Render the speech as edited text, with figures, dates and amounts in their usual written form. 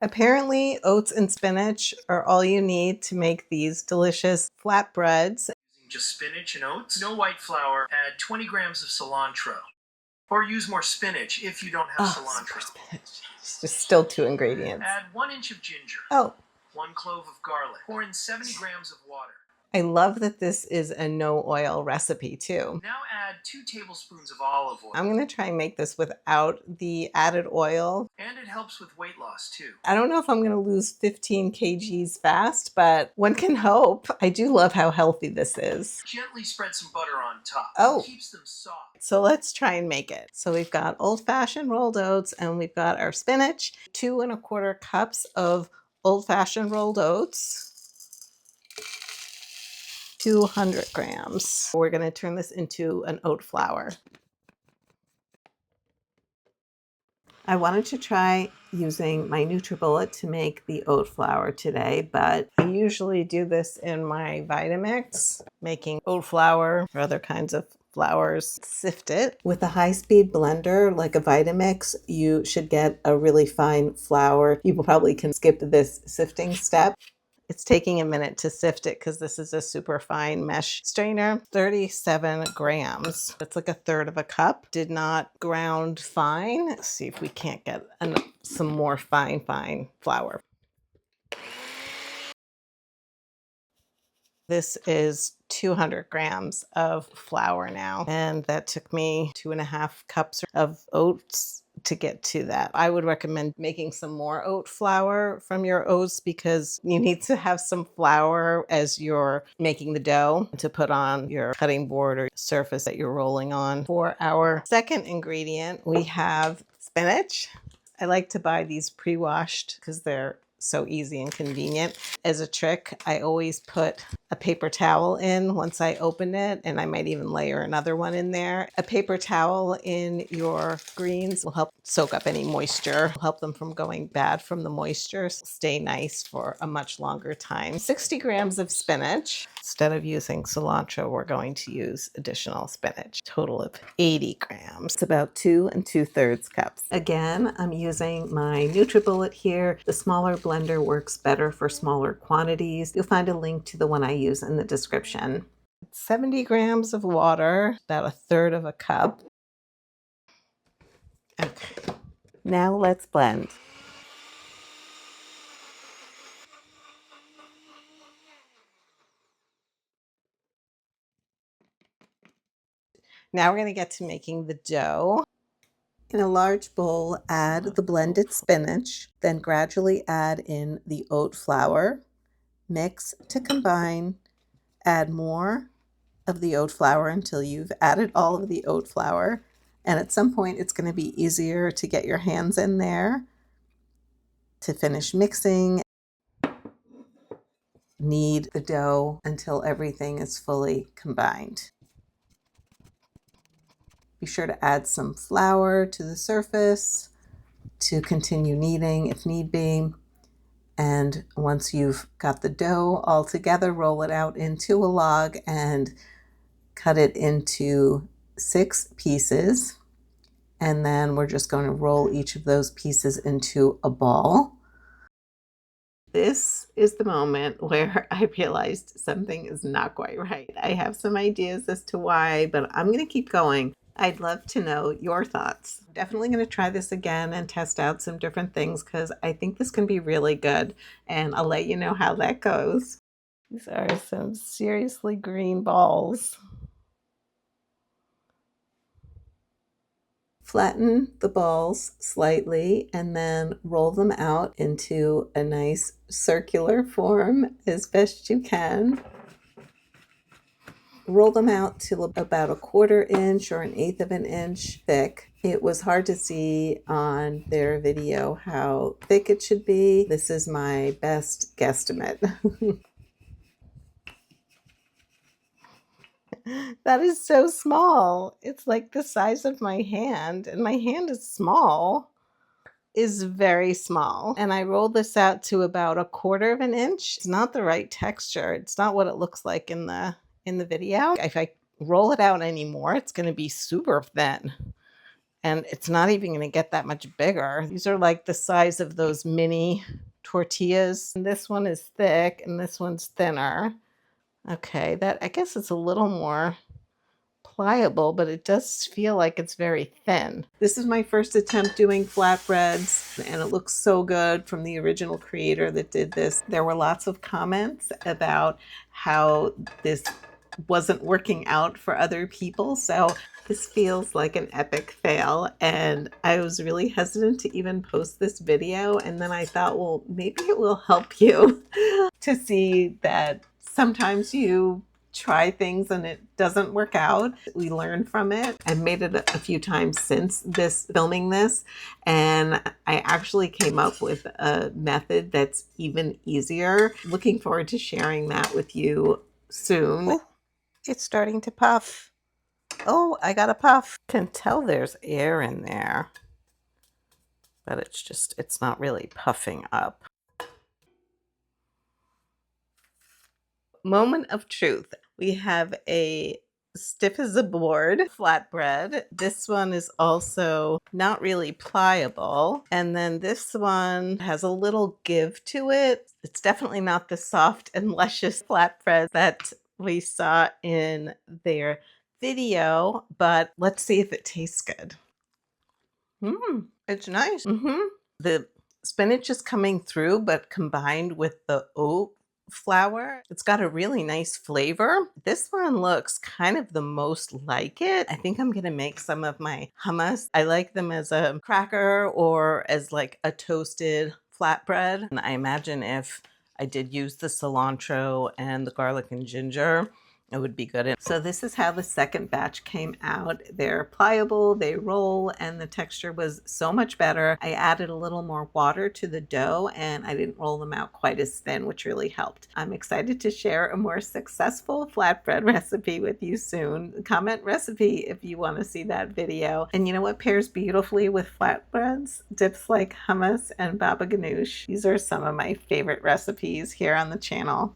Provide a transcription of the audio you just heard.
Apparently, oats and spinach are all you need to make these delicious flatbreads. Using just spinach and oats, no white flour, add 20 grams of cilantro. Or use more spinach if you don't have cilantro. Spinach. It's just still 2 ingredients. Add 1 inch of ginger. Oh. 1 clove of garlic. Pour in 70 grams of water. I love that this is a no oil recipe too. Now add 2 tablespoons of olive oil. I'm going to try and make this without the added oil. And it helps with weight loss too. I don't know if I'm going to lose 15 kgs fast, but one can hope. I do love how healthy this is. Gently spread some butter on top. Oh. It keeps them soft. So let's try and make it. So we've got old-fashioned rolled oats and we've got our spinach, 2 1/4 cups of old-fashioned rolled oats. 200 grams. We're going to turn this into an oat flour. I wanted to try using my NutriBullet to make the oat flour today, but I usually do this in my Vitamix, making oat flour or other kinds of flours. Sift it. With a high-speed blender like a Vitamix, you should get a really fine flour. You probably can skip this sifting step. It's taking a minute to sift it because this is a super fine mesh strainer. 37 grams. It's like 1/3 of a cup. Did not ground fine. Let's see if we can't get some more fine flour. This is 200 grams of flour now, and that took me 2.5 cups of oats to get to that. I would recommend making some more oat flour from your oats because you need to have some flour as you're making the dough to put on your cutting board or surface that you're rolling on. For our second ingredient, we have spinach. I like to buy these pre-washed because they're so easy and convenient. As a trick, I always put a paper towel in once I open it, and I might even layer another one in there. A paper towel in your greens will help soak up any moisture, help them from going bad from the moisture, stay nice for a much longer time. 60 grams of spinach. Instead of using cilantro, we're going to use additional spinach. Total of 80 grams. It's about 2 2/3 cups. Again, I'm using my NutriBullet here. The smaller blender works better for smaller quantities. You'll find a link to the one I use in the description. 70 grams of water, about 1/3 of a cup. Okay. Now let's blend. Now we're going to get to making the dough. In a large bowl, add the blended spinach, then gradually add in the oat flour. Mix to combine. Add more of the oat flour until you've added all of the oat flour. And at some point, it's going to be easier to get your hands in there to finish mixing. Knead the dough until everything is fully combined. Be sure to add some flour to the surface to continue kneading if need be. And once you've got the dough all together, roll it out into a log and cut it into 6 pieces. And then we're just going to roll each of those pieces into a ball. This is the moment where I realized something is not quite right. I have some ideas as to why, but I'm going to keep going. I'd love to know your thoughts. I'm definitely going to try this again and test out some different things because I think this can be really good, and I'll let you know how that goes. These are some seriously green balls. Flatten the balls slightly and then roll them out into a nice circular form as best you can. Roll them out to about 1/4 inch or 1/8 of an inch thick. It was hard to see on their video how thick it should be. This is my best guesstimate. That is so small. It's like the size of my hand, and my hand is small. Is very small. And I rolled this out to about 1/4 of an inch. It's not the right texture. It's not what it looks like in the video. If I roll it out anymore, it's going to be super thin. And it's not even going to get that much bigger. These are like the size of those mini tortillas. And this one is thick and this one's thinner. Okay, that I guess it's a little more pliable, but it does feel like it's very thin. This is my first attempt doing flatbreads, and it looks so good from the original creator that did this. There were lots of comments about how this wasn't working out for other people, so this feels like an epic fail, and I was really hesitant to even post this video, and then I thought, well, maybe it will help you to see that sometimes you try things and it doesn't work out. We learn from it. I've made it a few times since filming this, and I actually came up with a method that's even easier. Looking forward to sharing that with you soon. Oh, it's starting to puff. Oh, I got a puff. Can tell there's air in there, but it's not really puffing up. Moment of truth. We have a stiff as a board flatbread. This one is also not really pliable. And then this one has a little give to it. It's definitely not the soft and luscious flatbread that we saw in their video, but let's see if it tastes good. It's nice. The spinach is coming through, but combined with the oat flour, it's got a really nice flavor. This one looks kind of the most like it. I think I'm gonna make some of my hummus. I like them as a cracker or as like a toasted flatbread. And I imagine if I did use the cilantro and the garlic and ginger, it would be good. So this is how the second batch came out. They're pliable, they roll, and the texture was so much better. I added a little more water to the dough and I didn't roll them out quite as thin, which really helped. I'm excited to share a more successful flatbread recipe with you soon. Comment recipe if you want to see that video. And you know what pairs beautifully with flatbreads? Dips like hummus and baba ganoush. These are some of my favorite recipes here on the channel.